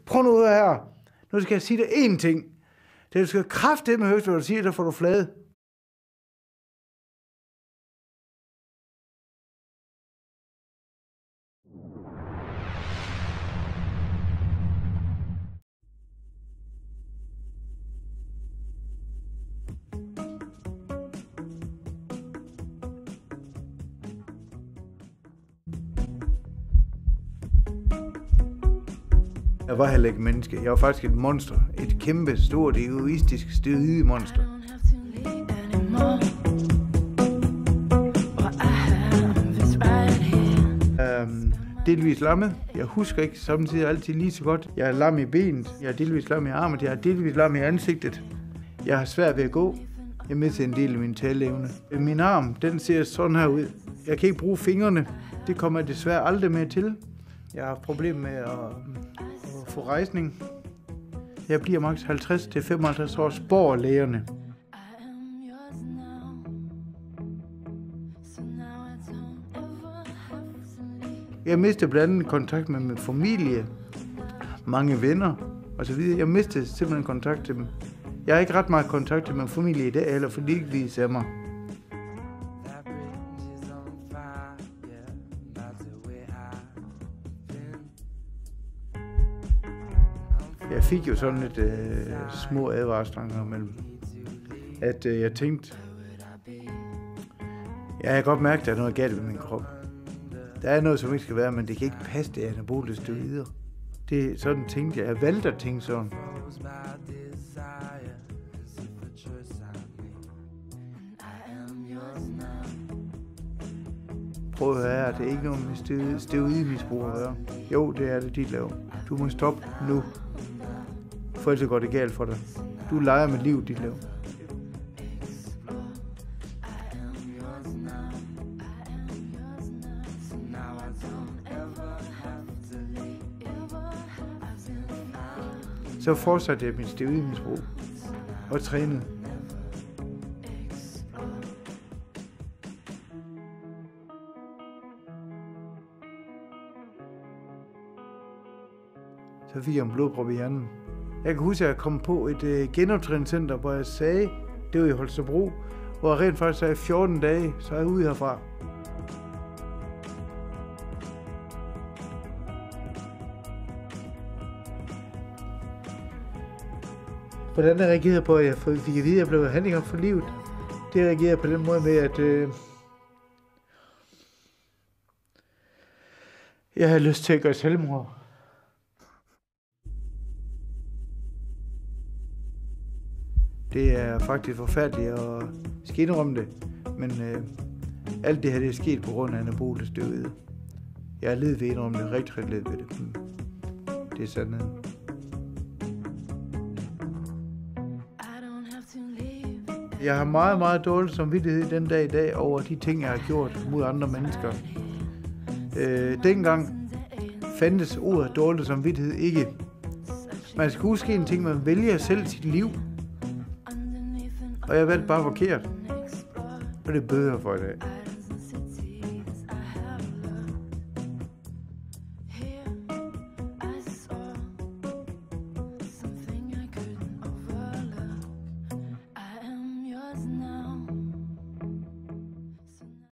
Prøv nu her. Nu skal jeg sige dig én ting. Det du skal kraftedeme højt, hvad du siger, der får du flade. Jeg var heller ikke menneske. Jeg var faktisk et monster. Et kæmpe, stort, egoistisk, steroide monster. Delvis lammet. Jeg husker ikke samtidig altid lige så godt. Jeg er lam i benet. Jeg er delvis lam i armen. Jeg er delvis lam i ansigtet. Jeg har svært ved at gå. Jeg mister en del af min taleevne. Min arm, den ser sådan her ud. Jeg kan ikke bruge fingrene. Det kommer jeg desværre aldrig mere til. Jeg har problemer med at få rejsning. Jeg bliver maks 50-55 år, spår lægerne. Jeg mistede blandt andet kontakt med min familie, mange venner osv. Jeg mistede simpelthen kontakt til dem. Jeg har ikke ret meget kontakt til min familie i dag, eller fordi de ikke viser mig. Jeg fik jo sådan lidt små advarsler mellem, at jeg tænkte, jeg kan godt mærke, at der er noget galt med min krop. Der er noget, som ikke skal være, men det kan ikke passe, det er anabole steroider. Det er sådan tænkte jeg. Jeg valgte at tænke sådan. Prøv at høre, det er ikke noget med steroidmisbrug at gøre. Jo, det er det, de laver. Du må stoppe nu. For ellers går det galt for dig. Du leger med livet, dit laver. Så fortsatte jeg mit steroidmisbrug og trænede. Så fik jeg en blodprop i hjernen. Jeg kan huske, at jeg kom på et genoptræningscenter, hvor jeg sagde, det var i Holstebro, hvor jeg rent faktisk sagde 14 dage, så er jeg ude herfra. Hvordan jeg reagerede på, at jeg fik at vide, at jeg blev handicap for livet, det reagerede på den måde med, at jeg havde lyst til at gøre selvmord. Det er faktisk forfærdeligt at indrømme det, men alt det her det er sket på grund af anabole steroider. Jeg er ledet ved at indrømme det, rigtig ledet ved det. Det er sandheden. Jeg har meget, meget dårlig samvittighed den dag i dag over de ting, jeg har gjort mod andre mennesker. Dengang fandtes ordet dårlig samvittighed ikke. Man skal huske en ting, man vælger selv sit liv. Og jeg valgte bare forkert. Og det bøder for i dag.